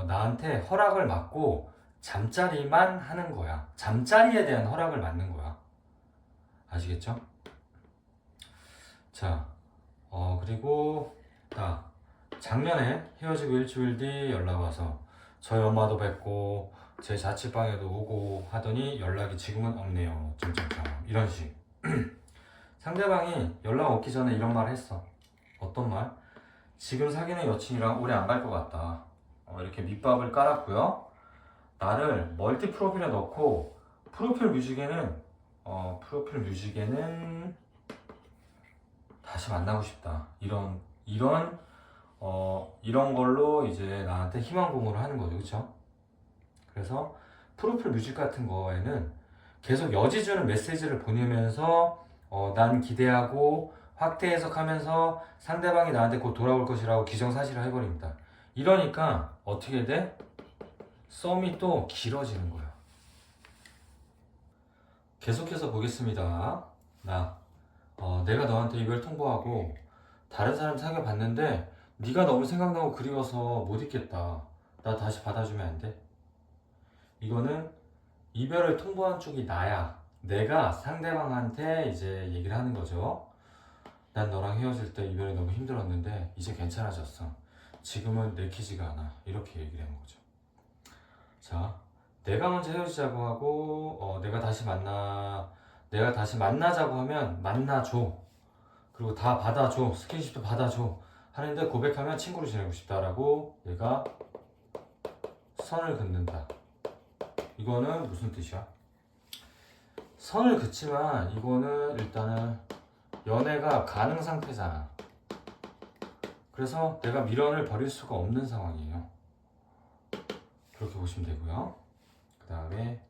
나한테 허락을 받고 잠자리만 하는 거야. 잠자리에 대한 허락을 받는 거야. 아시겠죠? 자, 그리고 작년에 헤어지고 일주일 뒤 연락 와서 저희 엄마도 뵙고 제 자취방에도 오고 하더니 연락이 지금은 없네요. 이런 식. 상대방이 연락 오기 전에 이런 말 했어. 어떤 말? 지금 사귀는 여친이랑 오래 안 갈 것 같다. 이렇게 밑밥을 깔았고요. 나를 멀티 프로필에 넣고 프로필 뮤직에는 다시 만나고 싶다. 이런 걸로 이제 나한테 희망 고문을 하는 거죠. 그쵸? 그래서 프로필 뮤직 같은 거에는 계속 여지주는 메시지를 보내면서 난 기대하고 확대 해석하면서 상대방이 나한테 곧 돌아올 것이라고 기정사실을 해버립니다. 이러니까 어떻게 돼? 썸이 또 길어지는 거야. 계속해서 보겠습니다. 내가 너한테 이별 통보하고 다른 사람 사귀어 봤는데 네가 너무 생각나고 그리워서 못 있겠다. 나 다시 받아주면 안 돼? 이거는 이별을 통보한 쪽이 나야. 내가 상대방한테 이제 얘기를 하는 거죠. 난 너랑 헤어질 때 이별이 너무 힘들었는데 이제 괜찮아졌어. 지금은 내키지가 않아. 이렇게 얘기를 하는 거죠. 자, 내가 먼저 헤어지자고 하고 내가 다시 만나자고 하면 만나줘. 그리고 다 받아줘. 스킨십도 받아줘. 하는데 고백하면 친구로 지내고 싶다라고 얘가 선을 긋는다. 이거는 무슨 뜻이야? 선을 긋지만 이거는 일단은 연애가 가능 상태잖아. 그래서 내가 미련을 버릴 수가 없는 상황이에요. 그렇게 보시면 되고요. 그 다음에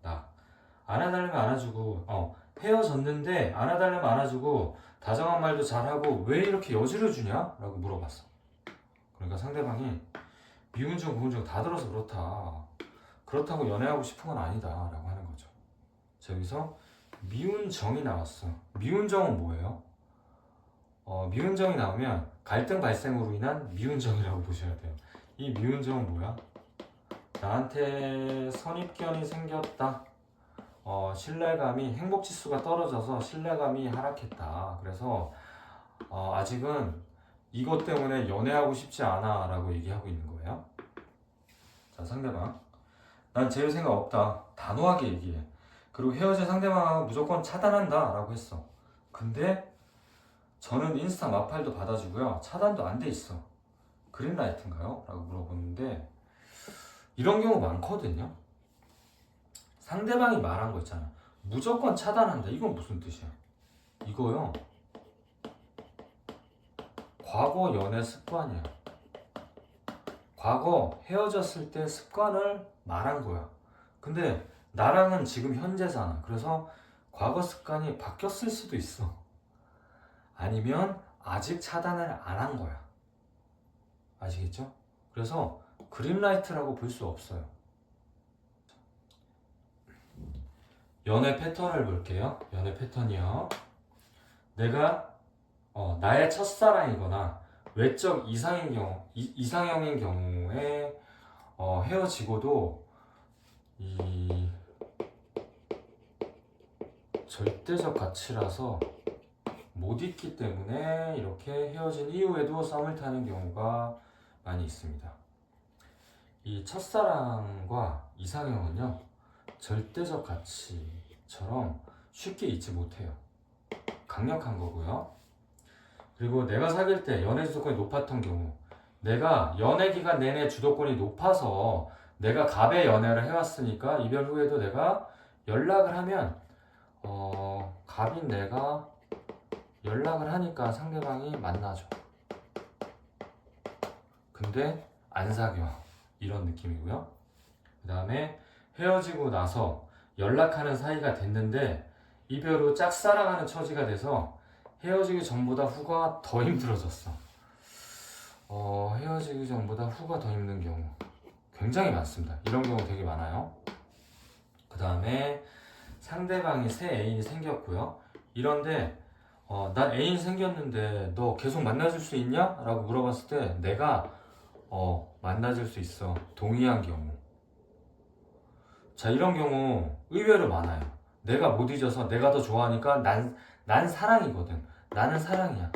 안아달라면 안아주고 헤어졌는데 안아달라면 안아주고 다정한 말도 잘하고 왜 이렇게 여지를 주냐? 라고 물어봤어. 그러니까 상대방이 미운 정 고운 정 다 들어서 그렇다고 연애하고 싶은 건 아니다 라고 하는 거죠. 자, 여기서 미운 정이 나왔어. 미운 정은 뭐예요? 미운 정이 나오면 갈등 발생으로 인한 미운 정이라고 보셔야 돼요. 이 미운 정은 뭐야? 나한테 선입견이 생겼다. 신뢰감이, 행복지수가 떨어져서 신뢰감이 하락했다. 그래서 아직은 이것 때문에 연애하고 싶지 않아 라고 얘기하고 있는 거예요. 자, 상대방, 난 재회 생각 없다. 단호하게 얘기해. 그리고 헤어진 상대방하고 무조건 차단한다 라고 했어. 근데 저는 인스타 마팔도 받아주고요, 차단도 안 돼 있어. 그린라이트인가요? 라고 물어보는데 이런 경우 많거든요. 상대방이 말한 거 있잖아, 무조건 차단한다. 이건 무슨 뜻이야? 이거요, 과거 연애 습관이야. 과거 헤어졌을 때 습관을 말한 거야. 근데 나랑은 지금 현재잖아. 그래서 과거 습관이 바뀌었을 수도 있어. 아니면 아직 차단을 안 한 거야. 아시겠죠? 그래서 그린라이트라고 볼 수 없어요. 연애 패턴을 볼게요. 연애 패턴이요. 내가 나의 첫사랑이거나 외적 이상형인 경우에 헤어지고도 이 절대적 가치라서 못 잊기 때문에 이렇게 헤어진 이후에도 썸을 타는 경우가 많이 있습니다. 이 첫사랑과 이상형은요, 절대적 가치처럼 쉽게 잊지 못해요. 강력한 거고요. 그리고 내가 사귈 때 연애 주도권이 높았던 경우, 내가 연애 기간 내내 주도권이 높아서 내가 갑의 연애를 해왔으니까 이별 후에도 내가 연락을 하면 갑인 내가 연락을 하니까 상대방이 만나죠. 근데 안 사겨. 이런 느낌이고요. 그 다음에 헤어지고 나서 연락하는 사이가 됐는데 이별 후 짝사랑하는 처지가 돼서 헤어지기 전보다 후가 더 힘들어졌어. 헤어지기 전보다 후가 더 힘든 경우 굉장히 많습니다. 이런 경우 되게 많아요. 그 다음에 상대방이 새 애인이 생겼고요. 이런데 난 애인 생겼는데 너 계속 만나줄 수 있냐? 라고 물어봤을 때 내가 만나줄 수 있어. 동의한 경우. 자, 이런 경우 의외로 많아요. 내가 못 잊어서 내가 더 좋아하니까 난 사랑이거든. 나는 사랑이야.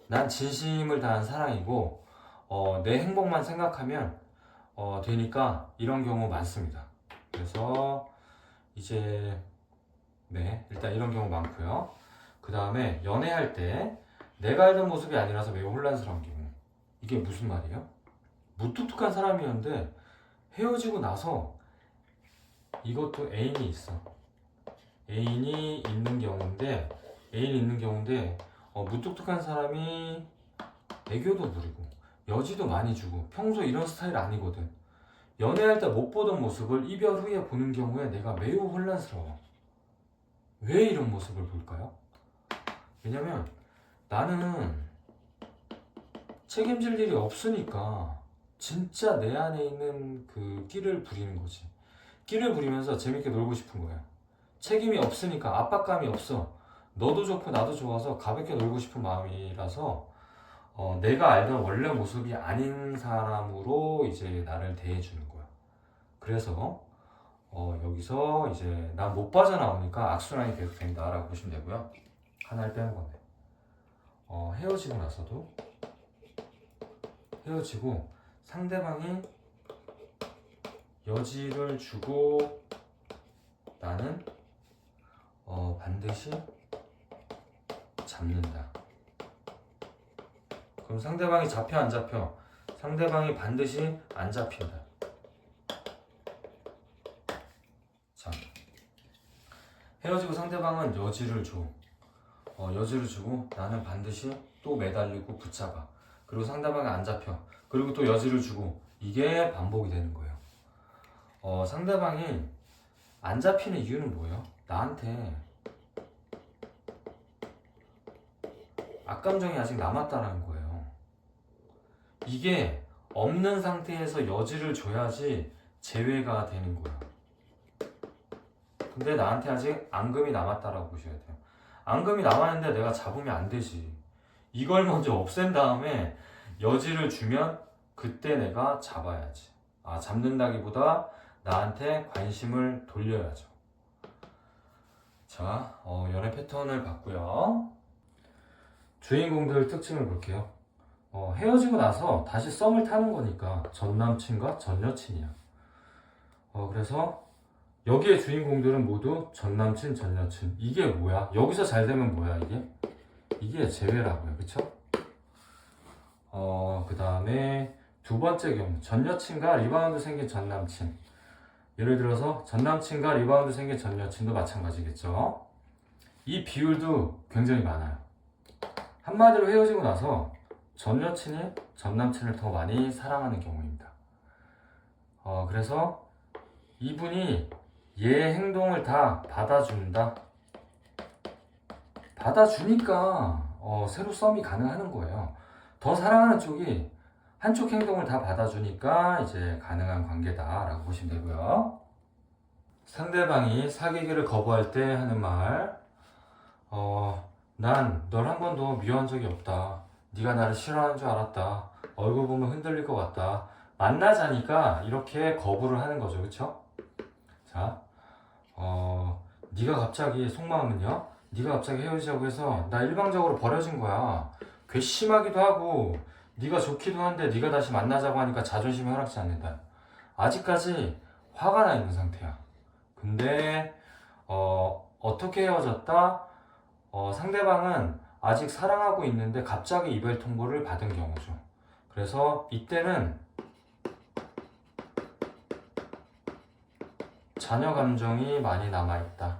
난 진심을 다한 사랑이고 내 행복만 생각하면 되니까 이런 경우 많습니다. 그래서 이제 일단 이런 경우 많고요. 그 다음에 연애할 때 내가 알던 모습이 아니라서 매우 혼란스러운 경우. 이게 무슨 말이에요? 무뚝뚝한 사람이었는데 헤어지고 나서 이것도 애인이 있어. 애인이 있는 경우인데 무뚝뚝한 사람이 애교도 부리고 여지도 많이 주고 평소 이런 스타일 아니거든. 연애할 때 못 보던 모습을 이별 후에 보는 경우에 내가 매우 혼란스러워. 왜 이런 모습을 볼까요? 왜냐면 나는 책임질 일이 없으니까 진짜 내 안에 있는 그 끼를 부리는 거지. 끼를 부리면서 재밌게 놀고 싶은 거야. 책임이 없으니까 압박감이 없어. 너도 좋고 나도 좋아서 가볍게 놀고 싶은 마음이라서 내가 알던 원래 모습이 아닌 사람으로 이제 나를 대해주는 거야. 그래서 여기서 이제 난 못 빠져나오니까 악순환이 계속 된다라고 보시면 되고요. 하나를 빼는 건데 헤어지고 나서도 헤어지고 상대방이 여지를 주고 나는 반드시 잡는다. 그럼 상대방이 잡혀 안 잡혀? 상대방이 반드시 안 잡힌다. 자, 헤어지고 상대방은 여지를 줘. 여지를 주고 나는 반드시 또 매달리고 붙잡아. 그리고 상대방이 안 잡혀. 그리고 또 여지를 주고. 이게 반복이 되는 거예요. 상대방이 안 잡히는 이유는 뭐예요? 나한테 악감정이 아직 남았다는 거예요. 이게 없는 상태에서 여지를 줘야지 제외가 되는 거예요. 근데 나한테 아직 앙금이 남았다라고 보셔야 돼요. 앙금이 남았는데 내가 잡으면 안 되지. 이걸 먼저 없앤 다음에 여지를 주면 그때 내가 잡아야지. 잡는다기보다 나한테 관심을 돌려야죠. 자, 연애 패턴을 봤고요. 주인공들 특징을 볼게요. 헤어지고 나서 다시 썸을 타는 거니까 전남친과 전여친이야. 그래서 여기에 주인공들은 모두 전남친, 전여친. 이게 뭐야? 여기서 잘 되면 뭐야, 이게? 이게 재회라고요. 그쵸? 그 다음에 두 번째 경우. 전여친과 리바운드 생긴 전남친. 예를 들어서 전남친과 리바운드 생긴 전여친도 마찬가지겠죠. 이 비율도 굉장히 많아요. 한마디로 헤어지고 나서 전여친이 전남친을 더 많이 사랑하는 경우입니다. 그래서 이분이 얘의 행동을 다 받아준다. 받아주니까 새로 썸이 가능하는 거예요. 더 사랑하는 쪽이 한쪽 행동을 다 받아주니까 이제 가능한 관계다라고 보시면 되고요. 상대방이 사귀기를 거부할 때 하는 말, 난 널 한 번도 미워한 적이 없다. 네가 나를 싫어하는 줄 알았다. 얼굴 보면 흔들릴 것 같다. 만나자니까 이렇게 거부를 하는 거죠. 그쵸? 자, 네가 갑자기 속마음은요? 네가 갑자기 헤어지자고 해서 나 일방적으로 버려진 거야. 괘씸하기도 하고 네가 좋기도 한데 네가 다시 만나자고 하니까 자존심이 허락지 않는다. 아직까지 화가 나 있는 상태야. 근데 어떻게 헤어졌다? 상대방은 아직 사랑하고 있는데 갑자기 이별 통보를 받은 경우죠. 그래서 이때는 자녀 감정이 많이 남아있다.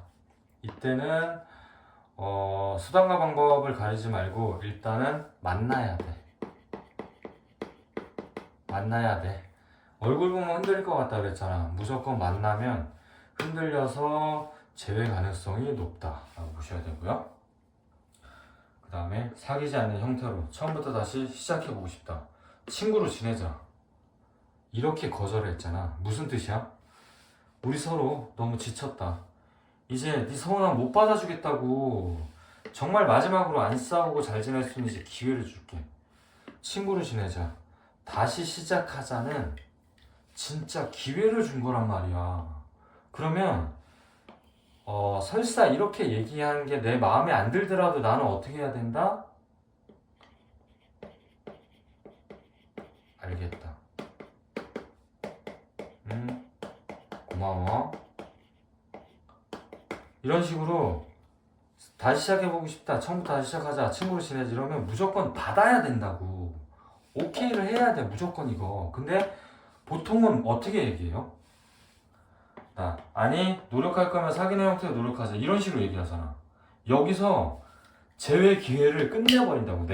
이때는 수단과 방법을 가리지 말고 일단은 만나야 돼. 만나야 돼. 얼굴 보면 흔들릴 것 같다 그랬잖아. 무조건 만나면 흔들려서 재회 가능성이 높다라고 보셔야 되고요. 그 다음에 사귀지 않는 형태로 처음부터 다시 시작해보고 싶다. 친구로 지내자. 이렇게 거절했잖아. 무슨 뜻이야? 우리 서로 너무 지쳤다. 이제 네 서운함 못 받아주겠다고. 정말 마지막으로 안 싸우고 잘 지낼 수 있는 이제 기회를 줄게. 친구로 지내자. 다시 시작하자는 진짜 기회를 준 거란 말이야. 그러면 설사 이렇게 얘기한 게 내 마음에 안 들더라도 나는 어떻게 해야 된다? 알겠다. 고마워. 이런 식으로 다시 시작해보고 싶다. 처음부터 다시 시작하자. 친구로 지내지. 이러면 무조건 받아야 된다고. 오케이를 해야 돼. 무조건 이거. 근데 보통은 어떻게 얘기해요? 아니 노력할 거면 사귀는 형태로 노력하자. 이런 식으로 얘기하잖아. 여기서 재회 기회를 끝내버린다고.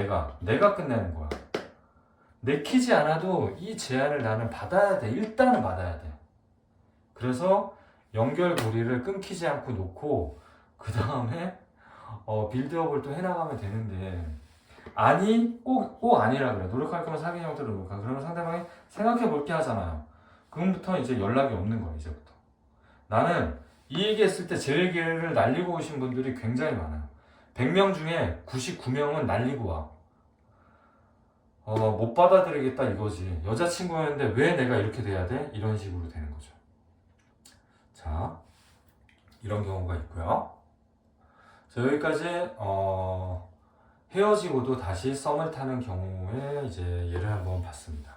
내가 끝내는 거야. 내키지 않아도 이 제안을 나는 받아야 돼. 일단은 받아야 돼. 그래서 연결고리를 끊기지 않고 놓고 그 다음에 빌드업을 또 해나가면 되는데, 아니 꼭 아니라 그래. 노력할 거면 사귀는 형태로 노력하. 그러면 상대방이 생각해 볼게 하잖아요. 그럼부터 이제 연락이 없는 거야. 이제부터. 나는 이 얘기했을 때 제 얘기를 날리고 오신 분들이 굉장히 많아요. 100명 중에 99명은 날리고 와. 못 받아들이겠다 이거지. 여자친구였는데 왜 내가 이렇게 돼야 돼? 이런 식으로 되는 거죠. 자, 이런 경우가 있고요. 자, 여기까지 헤어지고도 다시 썸을 타는 경우에 이제 예를 한번 봤습니다.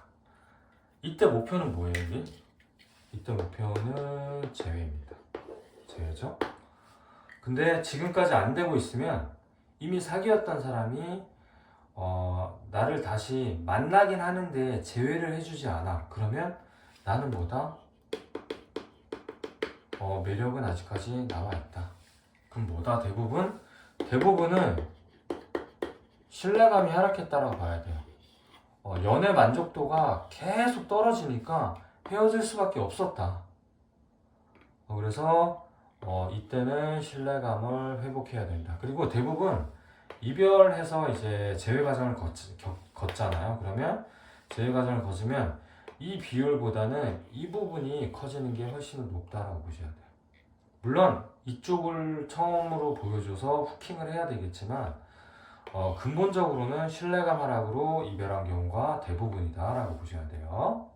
이때 목표는 뭐예요, 이게? 이때 목표는 재회입니다. 재회죠? 근데 지금까지 안 되고 있으면 이미 사귀었던 사람이 나를 다시 만나긴 하는데 재회를 해주지 않아. 그러면 나는 뭐다? 매력은 아직까지 나와있다. 그럼 뭐다? 대부분은 신뢰감이 하락했다라고 봐야 돼요. 연애 만족도가 계속 떨어지니까 헤어질 수밖에 없었다. 그래서 이때는 신뢰감을 회복해야 된다. 그리고 대부분 이별해서 이제 재회 과정을 걷잖아요. 그러면 재회 과정을 거치면 이 비율보다는 이 부분이 커지는 게 훨씬 높다라고 보셔야 돼요. 물론 이쪽을 처음으로 보여줘서 후킹을 해야 되겠지만 근본적으로는 신뢰감 하락으로 이별한 경우가 대부분이다라고 보셔야 돼요.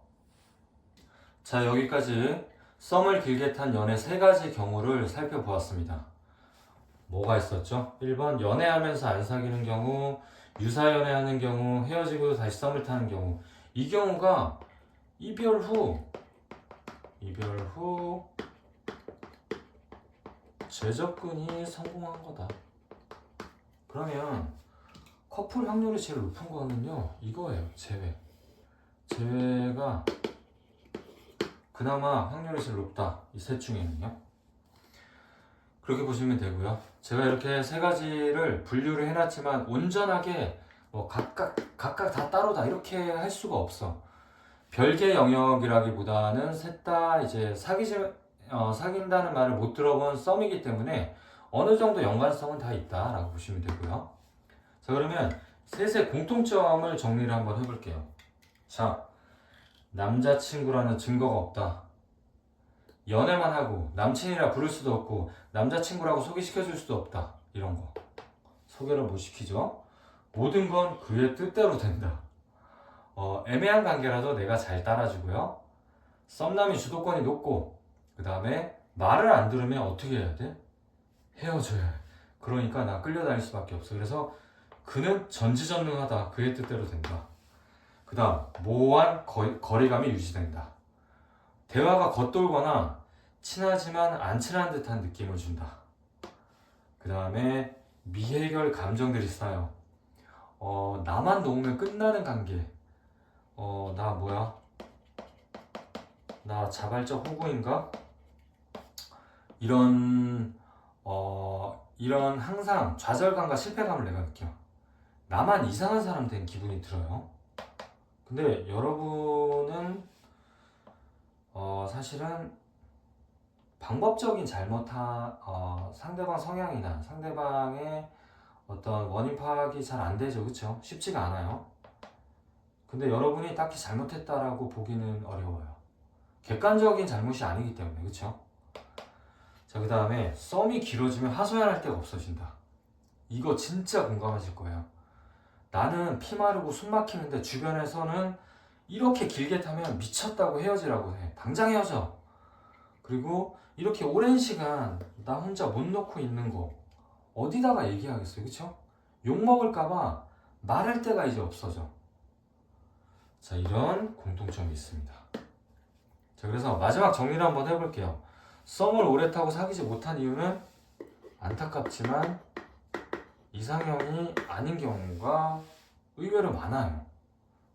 자, 여기까지 썸을 길게 탄 연애 3가지 경우를 살펴보았습니다. 뭐가 있었죠? 1번 연애하면서 안 사귀는 경우, 유사연애하는 경우, 헤어지고 다시 썸을 타는 경우. 이 경우가 이별 후 재접근이 성공한 거다. 그러면 커플 확률이 제일 높은 거는요 이거예요. 재회가 그나마 확률이 제일 높다. 이 셋 중에는요. 그렇게 보시면 되고요. 제가 이렇게 3가지를 분류를 해놨지만 온전하게 뭐 각각 다 따로다 이렇게 할 수가 없어. 별개 영역이라기보다는 셋 다 이제 사귄다는 말을 못 들어본 썸이기 때문에 어느 정도 연관성은 다 있다라고 보시면 되고요. 자, 그러면 셋의 공통점을 정리를 한번 해볼게요. 자, 남자친구라는 증거가 없다. 연애만 하고 남친이라 부를 수도 없고 남자친구라고 소개시켜줄 수도 없다. 이런 거 소개를 못 시키죠. 모든 건 그의 뜻대로 된다. 애매한 관계라도 내가 잘 따라주고요. 썸남이 주도권이 높고 그 다음에 말을 안 들으면 어떻게 해야 돼? 헤어져야 해. 그러니까 나 끌려다닐 수밖에 없어. 그래서 그는 전지전능하다. 그의 뜻대로 된다. 그 다음 모호한 거리감이 유지된다. 대화가 겉돌거나 친하지만 안 친한 듯한 느낌을 준다. 그 다음에 미해결 감정들이 쌓여. 나만 놓으면 끝나는 관계. 나 뭐야? 나 자발적 호구인가? 이런 항상 좌절감과 실패감을 내가 느껴. 나만 이상한 사람 된 기분이 들어요. 근데 여러분은 사실은 방법적인 상대방 성향이나 상대방의 어떤 원인 파악이 잘 안 되죠. 그쵸? 쉽지가 않아요. 근데 여러분이 딱히 잘못했다라고 보기는 어려워요. 객관적인 잘못이 아니기 때문에. 그쵸? 자, 그 다음에 썸이 길어지면 하소연할 데가 없어진다. 이거 진짜 공감하실 거예요. 나는 피 마르고 숨 막히는데 주변에서는 이렇게 길게 타면 미쳤다고 헤어지라고 해. 당장 헤어져. 그리고 이렇게 오랜 시간 나 혼자 못 놓고 있는 거 어디다가 얘기하겠어요. 그쵸? 욕먹을까봐 말할 데가 이제 없어져. 자, 이런 공통점이 있습니다. 자, 그래서 마지막 정리를 한번 해볼게요. 썸을 오래 타고 사귀지 못한 이유는 안타깝지만 이상형이 아닌 경우가 의외로 많아요.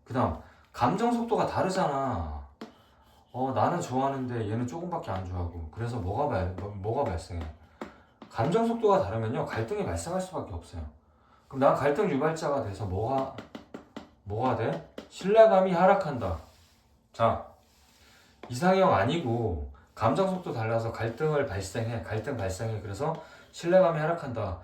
그 다음 감정 속도가 다르잖아. 나는 좋아하는데 얘는 조금밖에 안 좋아하고. 그래서 뭐가 발생해? 감정 속도가 다르면요 갈등이 발생할 수밖에 없어요. 그럼 난 갈등 유발자가 돼서 뭐가 돼? 신뢰감이 하락한다. 자, 이상형 아니고 감정 속도 달라서 갈등 발생해. 그래서 신뢰감이 하락한다.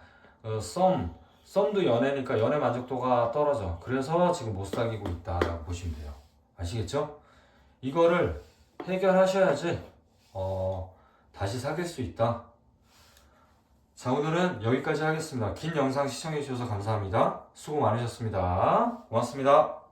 썸도 연애니까 연애 만족도가 떨어져. 그래서 지금 못 사귀고 있다라고 보시면 돼요. 아시겠죠? 이거를 해결하셔야지 다시 사귈 수 있다. 자, 오늘은 여기까지 하겠습니다. 긴 영상 시청해주셔서 감사합니다. 수고 많으셨습니다. 고맙습니다.